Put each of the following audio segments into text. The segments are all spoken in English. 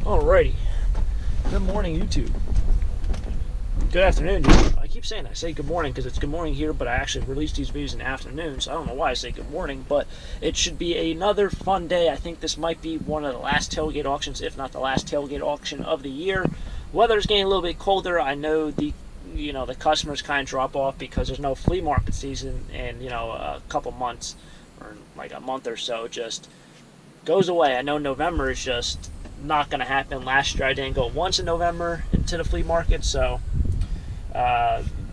Alrighty. Good morning, YouTube. Good afternoon. I keep saying I say good morning because it's good morning here, but I actually release these videos in the afternoon, so I don't know why I say good morning, but it should be another fun day. I think this might be one of the last tailgate auctions, if not the last tailgate auction of the year. Weather's getting a little bit colder. I know the customers kind of drop off because there's no flea market season, and a couple months or like a month or so just goes away. I know November is just not going to happen. Last year I didn't go once in November into the flea market, so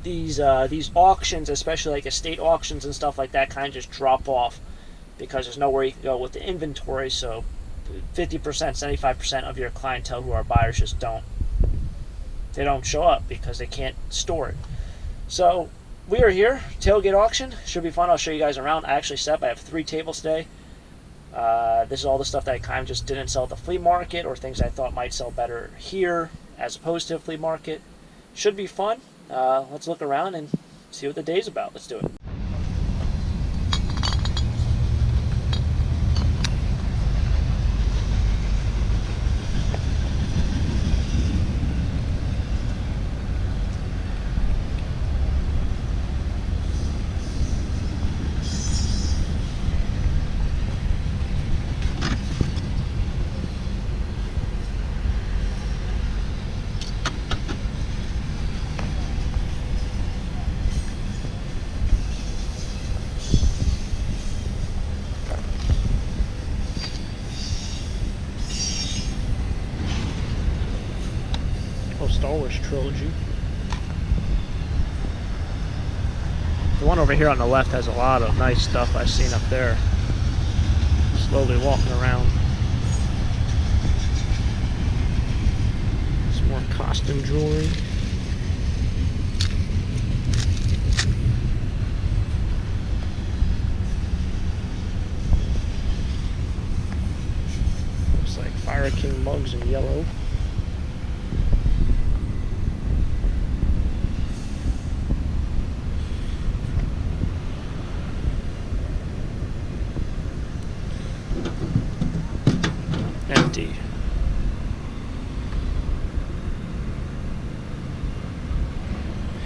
these auctions, especially like estate auctions and stuff like that, kind of just drop off because there's nowhere you can go with the inventory. So 50%, 75% of your clientele who are buyers just don't show up because they can't store it. So we are here, tailgate auction. Should be fun. I'll show you guys around. I actually set up, I have 3 tables today. This is all the stuff that I kind of just didn't sell at the flea market, or things I thought might sell better here as opposed to a flea market. Should be fun. Let's look around and see what the day's about. Let's do it. Star Wars trilogy. The one over here on the left has a lot of nice stuff I've seen up there. Slowly walking around. Some more costume jewelry. Looks like Fire King mugs in yellow. Empty.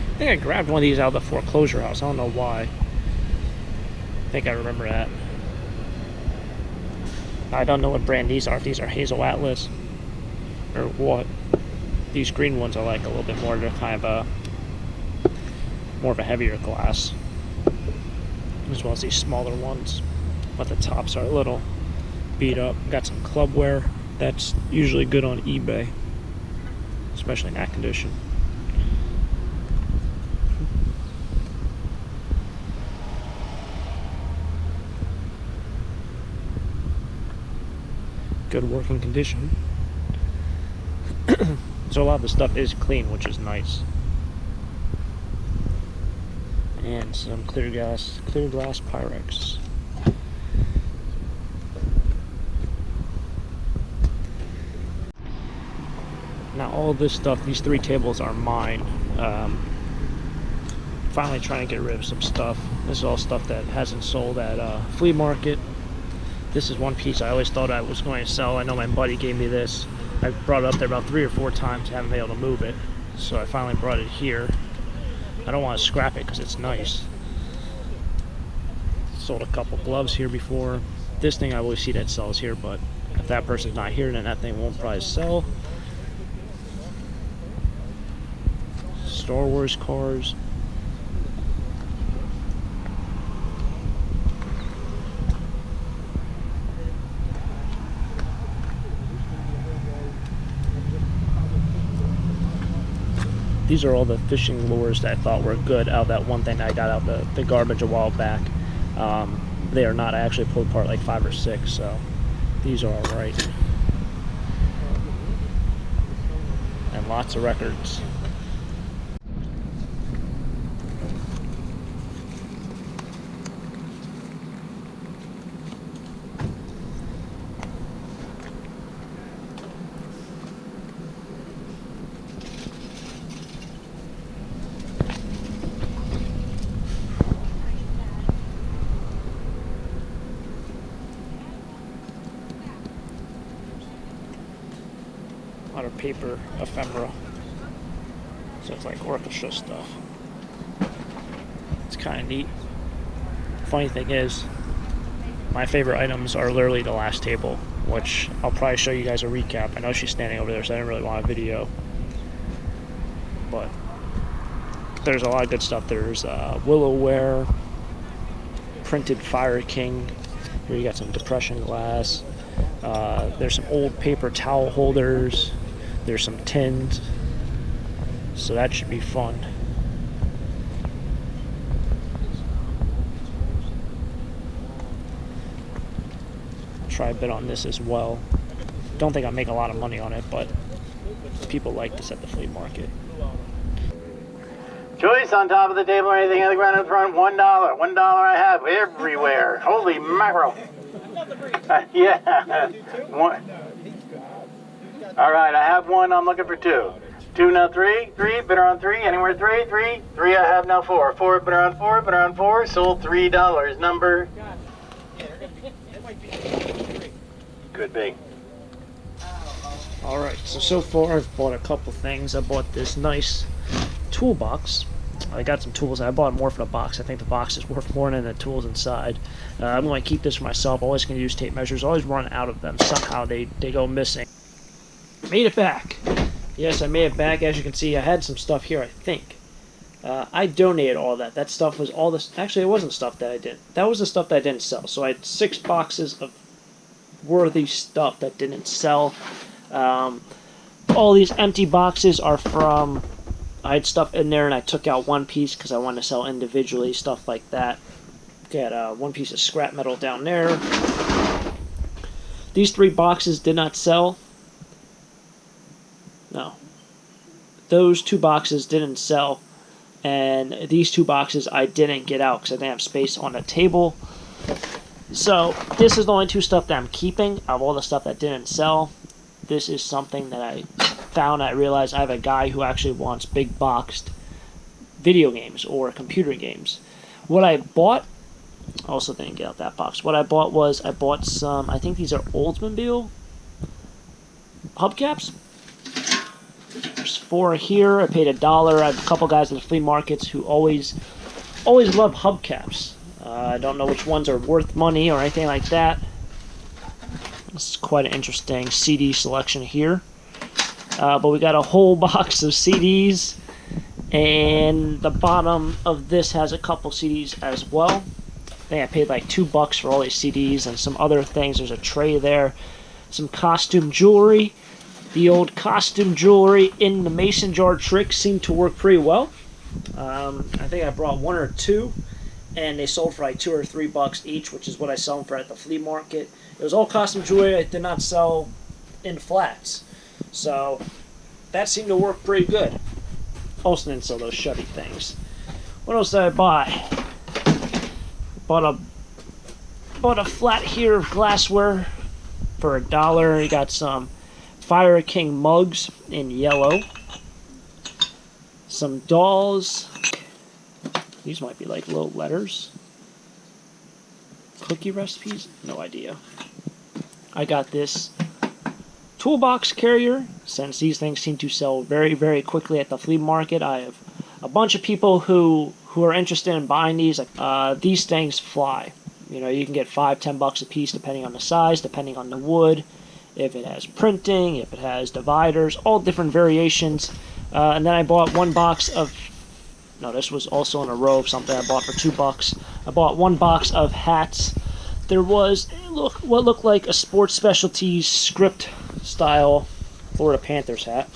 I think I grabbed one of these out of the foreclosure house. I don't know why. I think I remember that. I don't know what brand these are. If these are Hazel Atlas or what. These green ones I like a little bit more. They're kind of more of a heavier glass, as well as these smaller ones, but the tops are a little beat up. Got some clubware that's usually good on eBay, especially in that condition. Good working condition. So a lot of the stuff is clean, which is nice. And some clear glass Pyrex. Now all this stuff, these 3 tables are mine. Finally trying to get rid of some stuff. This is all stuff that hasn't sold at flea market. This is one piece I always thought I was going to sell. I know my buddy gave me this. I brought it up there about 3 or 4 times, haven't been able to move it. So I finally brought it here. I don't want to scrap it because it's nice. Sold a couple gloves here before. This thing I always see that sells here, but if that person's not here, then that thing won't probably sell. Star Wars cars. These are all the fishing lures that I thought were good out of that one thing that I got out the garbage a while back. They are not. I actually pulled apart like 5 or 6, so these are alright. And lots of records. A lot of paper ephemera. So it's like orchestra stuff. It's kind of neat. Funny thing is, my favorite items are literally the last table, which I'll probably show you guys a recap. I know she's standing over there, so I didn't really want a video. But there's a lot of good stuff. There's Willowware, printed Fire King. Here you got some depression glass. There's some old paper towel holders. There's some tins. So that should be fun. Try a bit on this as well. Don't think I'll make a lot of money on it, but people like this at the flea market. Choice on top of the table or anything on the ground in front, $1. $1 I have everywhere. Holy mackerel. Yeah. One. All right, I have one. I'm looking for two. Two now, three. Bidder on three. Anywhere three. Three I have now four. Four, bidder on four. Bidder on four. Sold $3. Number. Could be. All right, so far I've bought a couple things. I bought this nice toolbox. I got some tools. I bought more for the box. I think the box is worth more than the tools inside. I'm going to keep this for myself. Always going to use tape measures. Always run out of them. Somehow they go missing. Made it back. Yes, I made it back. As you can see, I had some stuff here, I think. I donated all that. That stuff was all this. Actually, it wasn't stuff that I did. That was the stuff that I didn't sell. So I had 6 boxes of worthy stuff that didn't sell. All these empty boxes are from... I had stuff in there and I took out one piece because I wanted to sell individually, stuff like that. Got one piece of scrap metal down there. These 3 boxes did not sell. No. Those 2 boxes didn't sell. And these 2 boxes I didn't get out because I didn't have space on the table. So this is the only 2 stuff that I'm keeping of all the stuff that didn't sell. This is something that I found. I realized I have a guy who actually wants big boxed video games or computer games. What I bought, also didn't get out that box. What I bought was, I bought some, I think these are Oldsmobile hubcaps. There's 4 here. I paid $1. I have a couple guys in the flea markets who always love hubcaps. I don't know which ones are worth money or anything like that. This is quite an interesting CD selection here. But we got a whole box of CDs, and the bottom of this has a couple CDs as well. I think I paid like $2 for all these CDs and some other things. There's a tray there, some costume jewelry. The old costume jewelry in the mason jar trick seemed to work pretty well. I think I brought 1 or 2, and they sold for like $2 or $3 each, which is what I sell them for at the flea market. It was all costume jewelry. I did not sell in flats. So that seemed to work pretty good. Also didn't sell those Chevy things. What else did I buy? Bought a flat here of glassware for $1. You got some Fire King mugs in yellow. Some dolls. These might be like little letters. Cookie recipes? No idea. I got this toolbox carrier. Since these things seem to sell very, very quickly at the flea market, I have a bunch of people who are interested in buying these. These things fly. You know, you can get $5, $10 a piece depending on the size, depending on the wood, if it has printing, if it has dividers, all different variations. And then I bought 1 box of... No, this was also in a row of something I bought for $2. I bought 1 box of hats. There was what looked like a Sports Specialties script style Florida Panthers hat.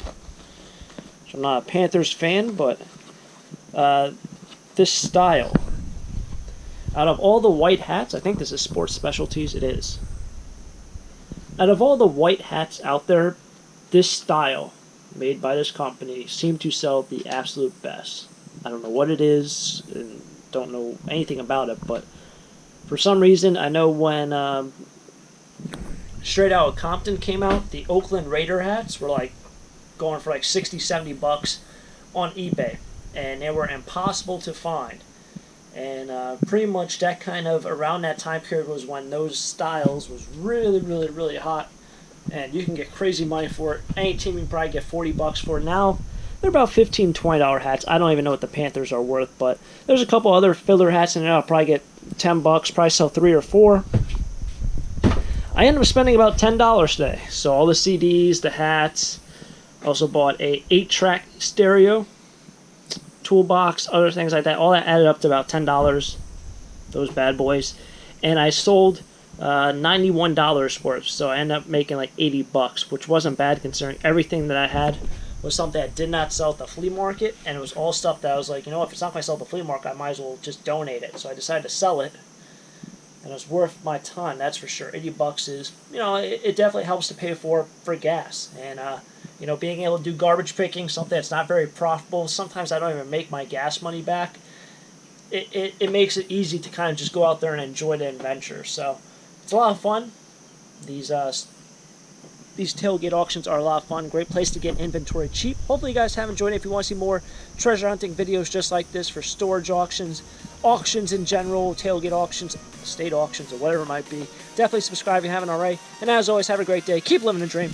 So I'm not a Panthers fan, but this style, out of all the white hats, I think this is Sports Specialties, it is. Out of all the white hats out there, this style, made by this company, seemed to sell the absolute best. I don't know what it is, and don't know anything about it, but for some reason, I know when Straight Outta Compton came out, the Oakland Raider hats were like going for like $60, $70 on eBay, and they were impossible to find. And pretty much that kind of around that time period was when those styles was really, really, really hot and you can get crazy money for it. Any team you can probably get $40 for. Now they're about $15, $20 hats. I don't even know what the Panthers are worth, but there's a couple other filler hats in there. I'll probably get $10, probably sell 3 or 4. I ended up spending about $10 today. So all the CDs, the hats. Also bought a 8-track stereo, toolbox, other things like that. All that added up to about $10. Those bad boys. And I sold $91 worth. So I ended up making like $80, which wasn't bad considering everything that I had was something I did not sell at the flea market, and it was all stuff that I was like, you know, if it's not going to sell at the flea market, I might as well just donate it. So I decided to sell it, and it was worth my time, that's for sure. $80 is, you know, it definitely helps to pay for gas, and you know, being able to do garbage picking, something that's not very profitable. Sometimes I don't even make my gas money back. It makes it easy to kind of just go out there and enjoy the adventure. So it's a lot of fun. These tailgate auctions are a lot of fun. Great place to get inventory cheap. Hopefully you guys have enjoyed it. If you want to see more treasure hunting videos just like this for storage auctions, auctions in general, tailgate auctions, state auctions, or whatever it might be, definitely subscribe if you haven't already. And as always, have a great day. Keep living the dream.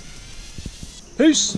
Peace.